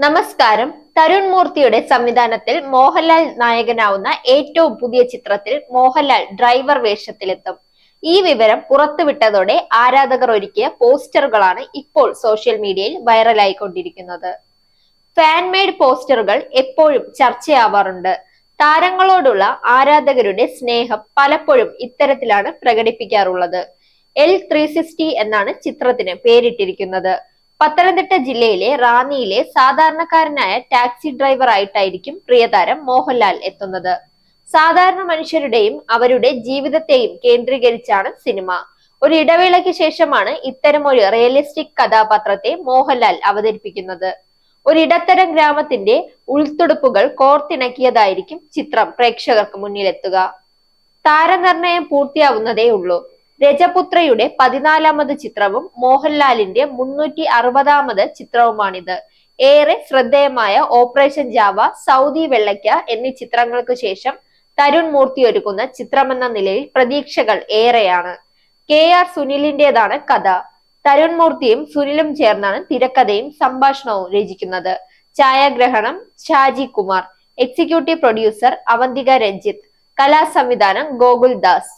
നമസ്കാരം. തരുൺ മൂർത്തിയുടെ സംവിധാനത്തിൽ മോഹൻലാൽ നായകനാവുന്ന ഏറ്റവും പുതിയ ചിത്രത്തിൽ മോഹൻലാൽ ഡ്രൈവർ വേഷത്തിലെത്തും. ഈ വിവരം പുറത്തുവിട്ടതോടെ ആരാധകർ ഒരുക്കിയ പോസ്റ്ററുകളാണ് ഇപ്പോൾ സോഷ്യൽ മീഡിയയിൽ വൈറലായിക്കൊണ്ടിരിക്കുന്നത്. ഫാൻ മെയ്ഡ് പോസ്റ്ററുകൾ എപ്പോഴും ചർച്ചയാവാറുണ്ട്. താരങ്ങളോടുള്ള ആരാധകരുടെ സ്നേഹം പലപ്പോഴും ഇത്തരത്തിലാണ് പ്രകടിപ്പിക്കാറുള്ളത്. L360 എന്നാണ് ചിത്രത്തിന് പേരിട്ടിരിക്കുന്നത്. പത്തനംതിട്ട ജില്ലയിലെ റാന്നിയിലെ സാധാരണക്കാരനായ ടാക്സി ഡ്രൈവർ ആയിട്ടായിരിക്കും പ്രിയതാരം മോഹൻലാൽ എത്തുന്നത്. സാധാരണ മനുഷ്യരുടെയും അവരുടെ ജീവിതത്തെയും കേന്ദ്രീകരിച്ചാണ് സിനിമ. ഒരു ഇടവേളയ്ക്ക് ശേഷമാണ് ഇത്തരമൊരു റിയലിസ്റ്റിക് കഥാപാത്രത്തെ മോഹൻലാൽ അവതരിപ്പിക്കുന്നത്. ഒരിടത്തരം ഗ്രാമത്തിന്റെ ഉൾത്തുടുപ്പുകൾ കോർത്തിണക്കിയതായിരിക്കും ചിത്രം പ്രേക്ഷകർക്ക് മുന്നിലെത്തുക. താരനിർണയം പൂർത്തിയാവുന്നതേ ഉള്ളൂ. രജപുത്രയുടെ 14ാമത് ചിത്രവും മോഹൻലാലിന്റെ 360ാമത് ചിത്രവുമാണിത്. ഏറെ ശ്രദ്ധേയമായ ഓപ്പറേഷൻ ജാവ, സൗദി വെള്ളയ്ക്ക എന്നീ ചിത്രങ്ങൾക്ക് ശേഷം തരുൺ മൂർത്തി ഒരുക്കുന്ന ചിത്രമെന്ന നിലയിൽ പ്രതീക്ഷകൾ ഏറെയാണ്. KR സുനിലിന്റേതാണ് കഥ. തരുൺ മൂർത്തിയും സുനിലും ചേർന്നാണ് തിരക്കഥയും സംഭാഷണവും രചിക്കുന്നത്. ഛായാഗ്രഹണം ഷാജി കുമാർ, എക്സിക്യൂട്ടീവ് പ്രൊഡ്യൂസർ അവന്തിക രഞ്ജിത്ത്, കലാസംവിധാനം Gokul Das,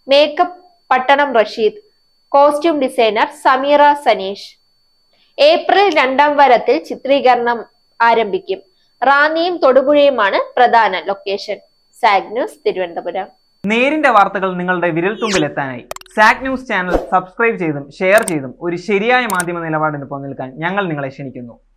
makeup Pattanam Rasheed, costume designer Sameera Saneesh. April 2ാം വാരത്തിൽ ചിത്രീകരണം ആരംഭിക്കും. റാന്നിയും തൊടുപുഴയുമാണ് പ്രധാന ലൊക്കേഷൻ. Zag news, Thiruvananthapuram. നേരിന്റെ വാർത്തകൾ നിങ്ങളുടെ വിരൽത്തുമ്പിലെത്താനായി സാഗ് ന്യൂസ് ചാനൽ സബ്സ്ക്രൈബ് ചെയ്തും ഷെയർ ചെയ്തും ഒരു ശരിയായ മാധ്യമ നിലപാടിന് പോകാൻ ഞങ്ങൾ നിങ്ങളെ ക്ഷണിക്കുന്നു.